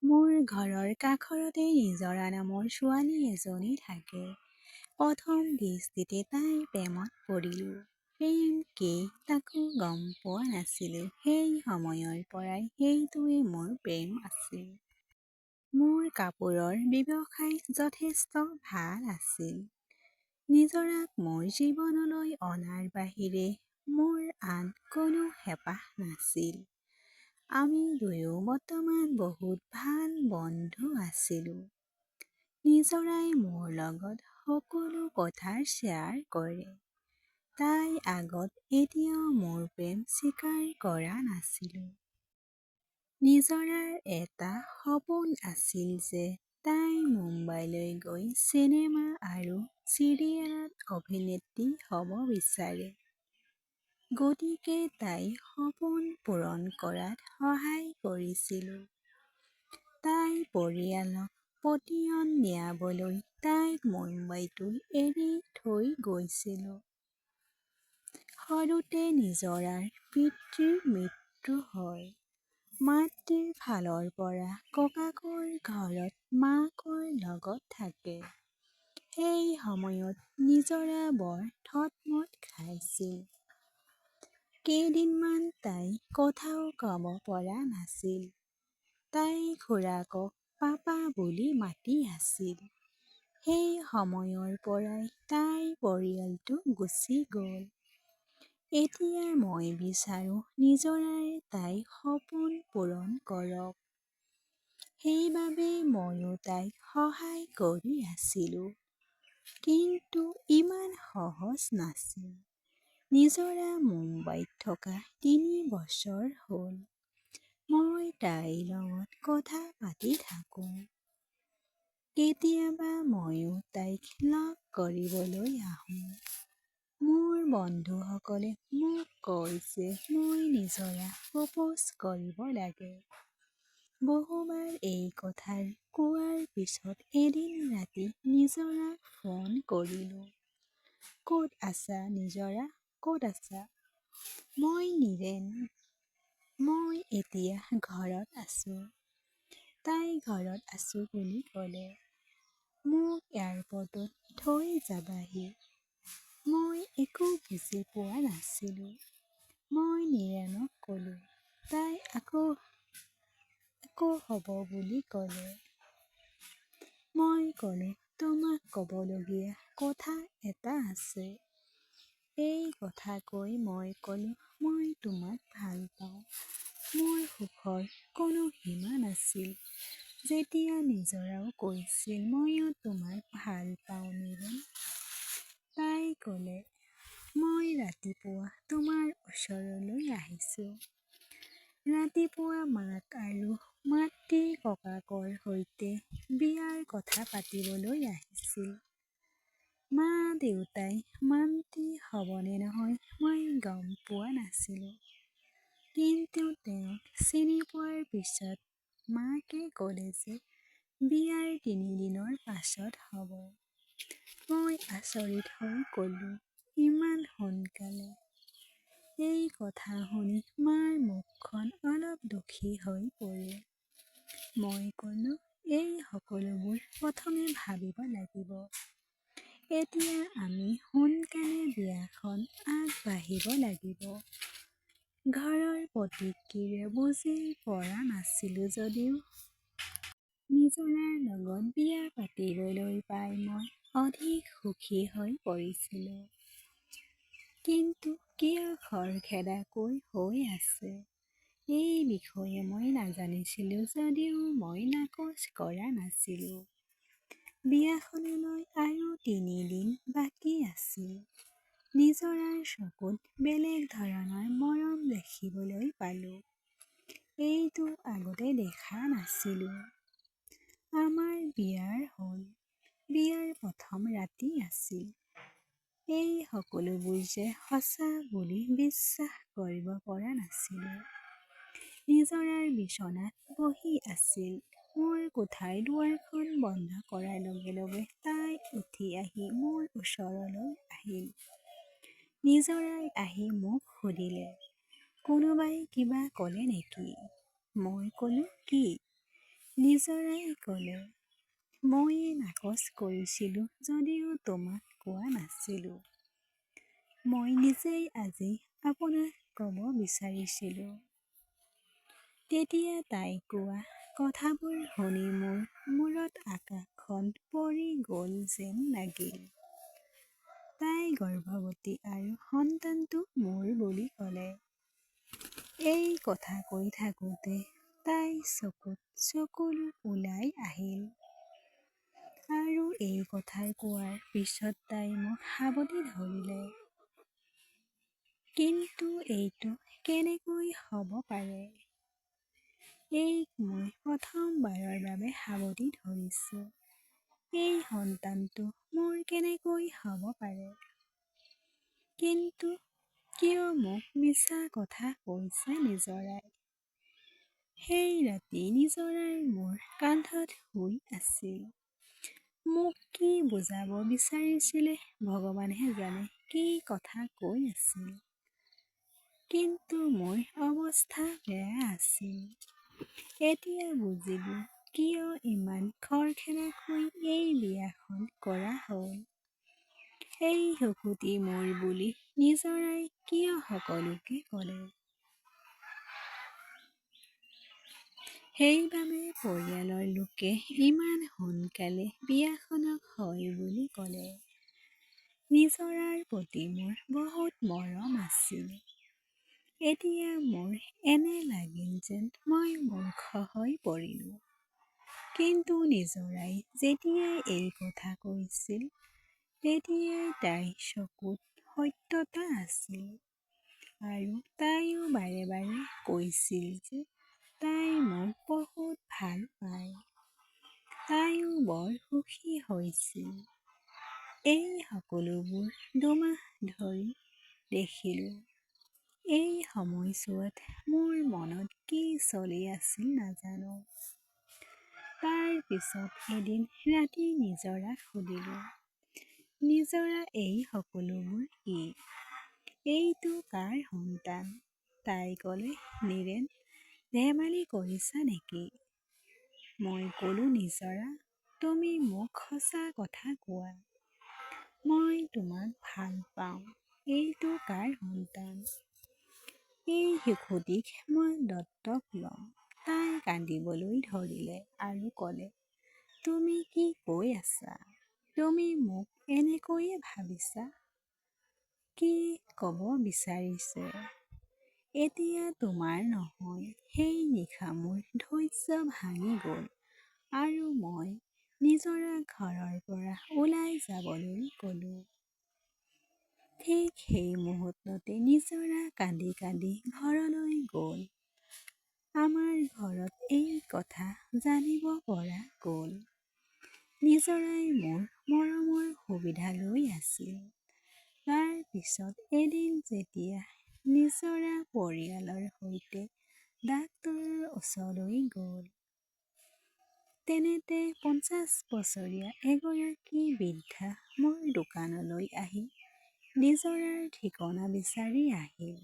মোৰ ঘৰৰ কাষৰতে নিজৰা নামৰ ছোৱালী এজনী থাকে। প্ৰথম দৃষ্টিতে তাইৰ প্ৰেমত পৰিলোঁ। প্ৰেম কি তাকো গম পোৱা নাছিলোঁ। সেই সময়ৰ পৰাই সেইটোৱে মোৰ প্ৰেম আছিল। মোৰ কাপোৰৰ ব্যৱসায় যথেষ্ট ভাল আছিল। নিজৰাক মোৰ জীৱনলৈ অনাৰ বাহিৰে মোৰ আন কোনো হেঁপাহ নাছিল। আমি দুয়ো বৰ্তমান বহুত ভাল বন্ধু আছিলোঁ। নিজৰাই মোৰ লগত সকলো কথা শ্বেয়াৰ কৰে। তাই আগত এতিয়াও মোৰ প্ৰেম স্বীকাৰ কৰা নাছিলোঁ। নিজৰাৰ এটা সপোন আছিল যে তাই মুম্বাইলৈ গৈ চিনেমা আৰু চিৰিয়েলত অভিনেত্ৰী হ'ব বিচাৰে। গতিকে তাইৰ সপোন পূৰণ কৰাত সহায় কৰিছিলোঁ। তাইৰ পৰিয়ালক পতিয়ন নিয়াবলৈ তাইক মুম্বাইতো এৰি থৈ গৈছিলোঁ। সৰুতে নিজৰাৰ পিতৃৰ মৃত্যু হয়। মাতৃৰ ফালৰ পৰা ককাকৰ ঘৰত মাকৰ লগত থাকে। সেই সময়ত নিজৰা বৰ থতমত খাইছিল। কেইদিনমান তাই কথাও ক'ব পৰা নাছিল। তাই খুৰাকক পাপা বুলি মাতি আছিল। সেই সময়ৰ পৰাই তাইৰ পৰিয়ালটো গুচি গ'ল। এতিয়া মই বিচাৰোঁ নিজৰাই তাইৰ সপোন পূৰণ কৰক। সেইবাবে ময়ো তাইক সহায় কৰি আছিলোঁ। কিন্তু ইমান সহজ নাছিল। নিজৰা মুম্বাইত থকা ৩ বছৰ হ'ল। মই তাইৰ লগত কথা পাতি থাকোঁ। কেতিয়াবা ময়ো তাইক লগ কৰিবলৈ আহোঁ। মোৰ বন্ধুসকলে মোক কয় যে মই নিজৰাক প্ৰপ'জ কৰিব লাগে। বহুবাৰ এই কথা কোৱাৰ পিছত এদিন ৰাতি নিজৰাক ফোন কৰিলোঁ। ক'ত আছা নিজৰা, ক'ত আছা? মই নীৰেন। মই এতিয়া ঘৰত আছোঁ। তাই ঘৰত আছোঁ বুলি ক'লে। মোক এয়াৰপৰ্টত থৈ যাবাহি। মই একো বুজি পোৱা নাছিলোঁ। মই নীৰেনক ক'লোঁ। তাই আকৌ হ'ব বুলি ক'লে। মই ক'লোঁ তোমাক ক'বলগীয়া কথা এটা আছে। এই কথা কৈ মই ক'লোঁ মই তোমাক ভাল পাওঁ। মোৰ সুখৰ কোনো সীমা নাছিল। যেতিয়া নিজৰাও কৈছিল ময়ো তোমাক ভাল পাওঁ নীৰেন। তাই ক'লে মই ৰাতিপুৱা তোমাৰ ওচৰলৈ আহিছোঁ। ৰাতিপুৱা মাক আৰু মাতৃৰ ককাকৰ সৈতে বিয়াৰ কথা পাতিবলৈ আহিছিল। মা-দেউতাই মান্তি হ'বনে নহয় মই গম পোৱা নাছিলোঁ। কিন্তু তেওঁক চিনি পোৱাৰ পিছত মাকে ক'লে যে বিয়াৰ ৩ দিনৰ পাছত হ'ব। মই আচৰিত হৈ ক'লোঁ ইমান সোনকালে? এই কথা শুনি মাৰ মুখখন অলপ দুখী হৈ পৰিল। মই ক'লোঁ এই সকলোবোৰ প্ৰথমে ভাবিব লাগিব। এতিয়া আমি সোনকালে বিয়াখন আগবাঢ়িব লাগিব। ঘৰৰ প্ৰতিক্ৰিয়া বুজি পোৱা নাছিলোঁ যদিও নিজৰাৰ লগত বিয়া পাতিবলৈ পাই মই অধিক সুখী হৈ পৰিছিলোঁ। কিন্তু কিয় খৰখেদাকৈ হৈ আছে? এই বিষয়ে মই নাজানিছিলোঁ যদিও মই নাকচ কৰা নাছিলোঁ। বিয়াখনলৈ আৰু ৩ দিন বাকী আছিল। নিজৰাৰ চকুত বেলেগ ধৰণৰ মৰম দেখিবলৈ পালোঁ। এইটো আগতে দেখা নাছিলোঁ। আমাৰ বিয়া হ'ল। বিয়াৰ প্ৰথম ৰাতি আছিল। এই সকলোবোৰ যে সঁচা বুলি বিশ্বাস কৰিব পৰা নাছিলোঁ। নিজৰাৰ বিচনাত বহি আছিল। মোৰ কোঠাৰ দুৱাৰখন বন্ধ কৰাৰ লগে লগে তাই উঠি আহি মোৰ ওচৰলৈ আহিল। নিজৰাই আহি মোক সুধিলে কোনোবাই কিবা ক'লে নেকি? মই ক'লোঁ কি? নিজৰাই ক'লে, ময়ে নাকচ কৰিছিলোঁ যদিও তোমাক কোৱা নাছিলোঁ। মই নিজেই আজি আপোনাক ক'ব বিচাৰিছিলোঁ। তেতিয়া তাই কোৱা কথাবোৰ শুনি মোৰ মূৰত আকাশখন পৰি গ'ল যেন লাগিল। তাই গৰ্ভৱতী আৰু সন্তানটো মোৰ বুলি ক'লে। এই কথা কৈ থাকোঁতে তাই চকুত চকুলো ওলাই আহিল। আৰু এই কথা কোৱাৰ পিছত তাই মোক সাবটি ধৰিলে। কিন্তু এইটো কেনেকৈ হ'ব পাৰে? এইক মই প্ৰথমবাৰৰ বাবে সাবটি ধৰিছোঁ। এই সন্তানটো মোৰ কেনেকৈ হ'ব পাৰে? কিন্তু কিয় মোক মিছা কথা কৈছে নিজৰাই? সেই ৰাতি নিজৰাই মোৰ কান্ধত শুই আছিল। মোক কি বুজাব বিচাৰিছিলে ভগৱানহে জানে কি কথা কৈ আছিল। কিন্তু মোৰ অৱস্থা বেয়া আছিল। এতিয়া বুজিলোঁ কিয় ইমান খৰখেদাকৈ এই বিয়াখন কৰা হ'ল। এই শিশুটি মোৰ বুলি নিজৰাই কিয় সকলোকে ক'লে। সেইবাবে পৰিয়ালৰ লোকে ইমান সোনকালে বিয়াখনক হয় বুলি ক'লে। নিজৰাৰ প্ৰতি মোৰ বহুত মৰম আছিল। এতিয়া মোৰ এনে লাগিল যেন মই মূৰ্খ হৈ পৰিলোঁ। কিন্তু নিজৰাই যেতিয়াই এই কথা কৈছিল, তেতিয়াই তাইৰ চকুত সত্যতা আছিল। আৰু তাইও বাৰে বাৰে কৈছিল যে তাই মোক বহুত ভাল পায়। তাইও বৰ সুখী হৈছিল। এই সকলোবোৰ দুমাহ ধৰি দেখিলোঁ। এই সময়ছোৱাত মোৰ মনত কি চলি আছিল নাজানো। তাৰ পিছত এদিন ৰাতি নিজৰাক সুধিলোঁ, নিজৰা এই সকলোবোৰ কি? এইটো কাৰ সন্তান? তাই ক'লে, নীৰেন, ধেমালি কৰিছা নেকি? মই ক'লো, নিজৰা, তুমি মোক সঁচা কথা কোৱা। মই তোমাক ভাল পাওঁ। এইটো কাৰ সন্তান? এই শিশুটিক মই দত্তক ল'ম। তাই কান্দিবলৈ ধৰিলে আৰু ক'লে, তুমি কি কৈ আছা? তুমি মোক এনেকৈয়ে ভাবিছা? কি ক'ব বিচাৰিছে? এতিয়া তোমাৰ নহয়। সেই নিশা মোৰ ধৈৰ্য ভাঙি গ'ল আৰু মই নিজৰাক ঘৰৰ পৰা ওলাই যাবলৈ ক'লো। ঠিক সেই মুহূৰ্ততে নিজৰা কান্দি কান্দি ঘৰলৈ গ'ল। আমাৰ ঘৰত এই কথা জানিব পৰা গ'ল। নিজৰাই মোৰ মৰমৰ সুবিধা লৈ আছিল। তাৰ পিছত এদিন যেতিয়া নিজৰা পৰিয়ালৰ সৈতে ডাক্তৰৰ ওচৰলৈ গ'ল, তেনেতে ৫০ বছৰীয়া এগৰাকী বৃদ্ধা মোৰ দোকানলৈ আহি নিজৰাৰ ঠিকনা বিচাৰি আহিল।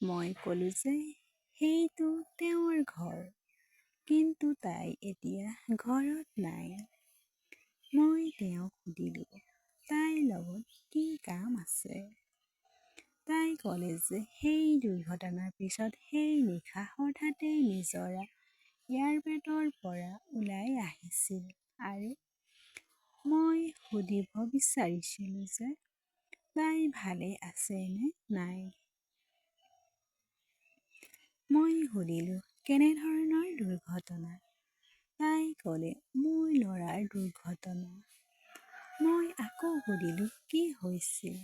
মই ক'লো যে সেইটো তেওঁৰ ঘৰ, কিন্তু তাই এতিয়া ঘৰত নাই। মই তেওঁক সুধিলোঁ, তাইৰ লগত কি কাম আছে? তাই ক'লে যে সেই দুৰ্ঘটনাৰ পিছত সেই নিশা হঠাতে নিজৰা এয়াৰপৰ্টৰ পৰা ওলাই আহিছিল আৰু মই সুধিব বিচাৰিছিলোঁ যে তাই ভালে আছে নে নাই। মই সুধিলোঁ, কেনেধৰণৰ দুৰ্ঘটনা? তাই ক'লে, মোৰ ল'ৰাৰ দুৰ্ঘটনা। মই আকৌ সুধিলোঁ, কি হৈছিল?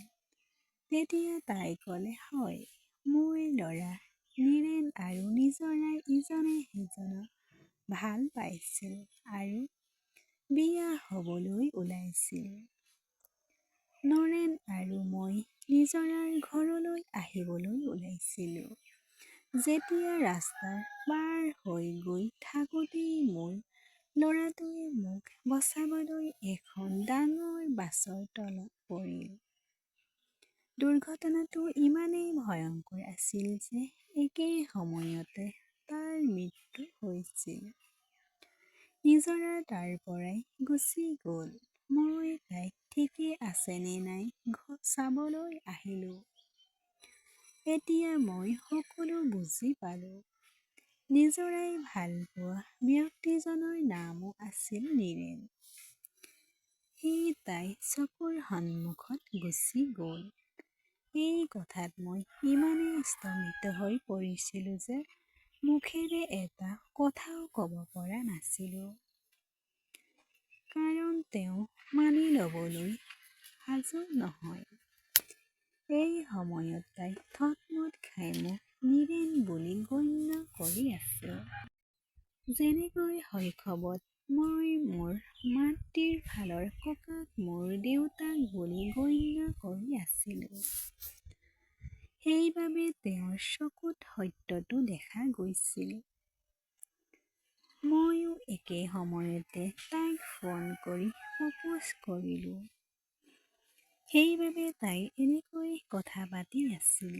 তেতিয়া তাই ক'লে, হয়, মোৰ ল'ৰা নীৰেন আৰু নিজৰাই ইজনে সিজনক ভাল পাইছিল আৰু বিয়া হ'বলৈ ওলাইছিল। নৰেন আৰু মই নিজৰাৰ ঘৰলৈ আহিবলৈ ওলাইছিলোঁ। যেতিয়া ৰাস্তা পাৰ হৈ গৈ থাকোঁতেই মোৰ ল'ৰাটোৱে মোক বচাবলৈ এখন ডাঙৰ বাছৰ তলত পৰিল। দুৰ্ঘটনাটো ইমানেই ভয়ংকৰ আছিল যে একে সময়তে তাৰ মৃত্যু হৈছিল। নিজৰা তাৰ পৰাই গুচি গ'ল। মই তাইক ঠিকেই আছেনে নাই চাবলৈ আহিলোঁ। এতিয়া মই সকলো বুজি পালোঁ। নিজৰাই ভাল পোৱা ব্যক্তিজনৰ নামো আছিল নীৰেন। সি তাই চকুৰ সন্মুখত গুচি গ'ল। এই কথাত মই ইমানেই স্তম্ভিত হৈ পৰিছিলোঁ যে মুখেৰে এটা কথাও ক'ব পৰা নাছিলোঁ। কাৰণ তেওঁ মানি ল'বলৈ সাজু নহয়। এই সময়ত তাই থতমত খাই মোক নীৰেন বুলি গণ্য কৰি আছে। যেনেকৈ শৈশৱত মই মোৰ মাতৃৰ ফালৰ ককাক মোৰ দেউতাক বুলি গণ্য কৰি আছিলোঁ। সেইবাবে তেওঁৰ চকুত সত্যটো দেখা গৈছিল। ময়ো একে সময়তে তাইক ফোন কৰি প্ৰপ'জ কৰিলোঁ। সেইবাবে তাই এনেকৈ কথা পাতি আছিল।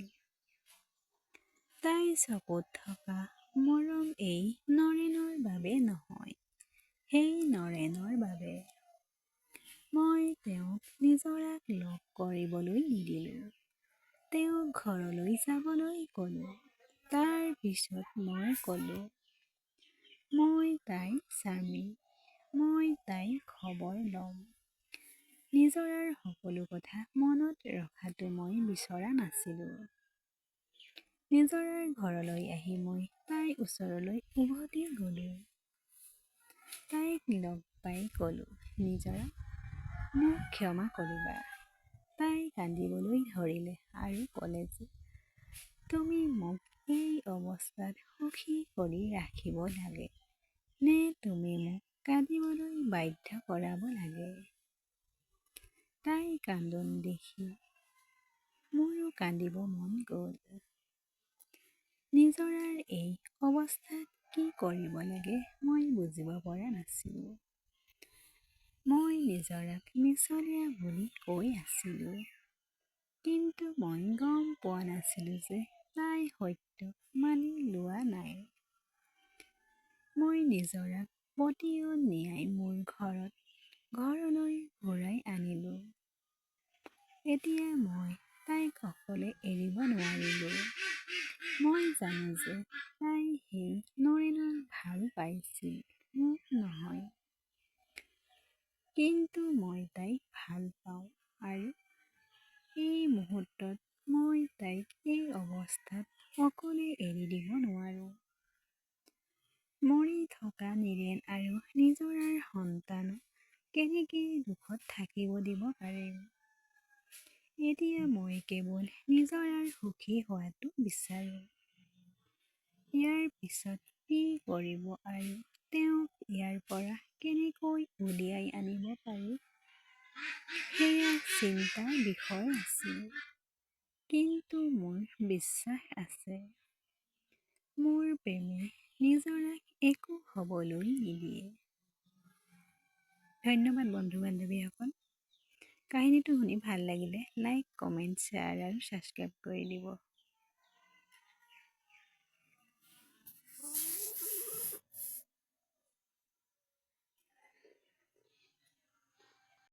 তাইৰ চকুত থকা মৰম এই নৰেনৰ বাবে নহয়, সেই নৰেনৰ বাবে। মই তেওঁক নিজৰাক লগ কৰিবলৈ নিদিলোঁ। তেওঁক ঘৰলৈ যাবলৈ ক'লোঁ। তাৰ পিছত মই ক'লোঁ, মই তাইৰ স্বামী, মই তাইৰ খবৰ ল'ম। নিজৰাৰ সকলো কথা মনত ৰখাটো মই বিচৰা নাছিলোঁ। নিজৰাৰ ঘৰলৈ আহি মই তাইৰ ওচৰলৈ উভতি গ'লোঁ। তাইক লগ পাই ক'লোঁ, নিজৰা, মোক ক্ষমা কৰিবা। তাই কান্দিবলৈ ধৰিলে আৰু ক'লে যে তুমি মোক এই অৱস্থাত সুখী কৰি ৰাখিব লাগে নে তুমি মোক কান্দিবলৈ বাধ্য কৰাব লাগে। তাইৰ কান্দোন দেখি মোৰো কান্দিব মন গ'ল। নিজৰাৰ এই অৱস্থাত কি কৰিব লাগে মই বুজিব পৰা নাছিলোঁ। মই নিজৰাক মিছলীয়া বুলি কৈ আছিলোঁ। কিন্তু মই গম পোৱা নাছিলোঁ যে তাই সত্য মানি লোৱা নাই। মই নিজৰাক পতিয়ন নিয়াই মোৰ ঘৰলৈ ঘূৰাই আনিলোঁ। এতিয়া মই তাইক অকলে এৰিব নোৱাৰিলোঁ। মই জানো যে তাই সেই নৰেনক ভাল পাইছিল, মোক নহয়। কিন্তু মই তাইক ভাল পাওঁ আৰু এই মুহূৰ্তত মই তাইক এই অৱস্থাত অকলে এৰি দিব নোৱাৰোঁ। মৰি থকা নীৰেন আৰু নিজৰাৰ সন্তানো কেনেকৈ দুখত থাকিব দিব পাৰিম। এতিয়া মই কেৱল নিজৰাৰ সুখী হোৱাটো বিচাৰোঁ। ইয়াৰ পিছত কি কৰিব আৰু তেওঁক ইয়াৰ পৰা কেনেকৈ উলিয়াই আনিব পাৰি, সেয়া চিন্তাৰ বিষয় আছিল। কিন্তু মোৰ বিশ্বাস আছে, মোৰ প্ৰেমে নিজৰাক একো হ'বলৈ নিদিয়ে। ধন্যবাদ বন্ধু-বান্ধৱীসকল। কাহিনীটো শুনি ভাল লাগিলে লাইক, কমেণ্ট, শ্বেয়াৰ আৰু ছাবস্ক্ৰাইব কৰি দিব।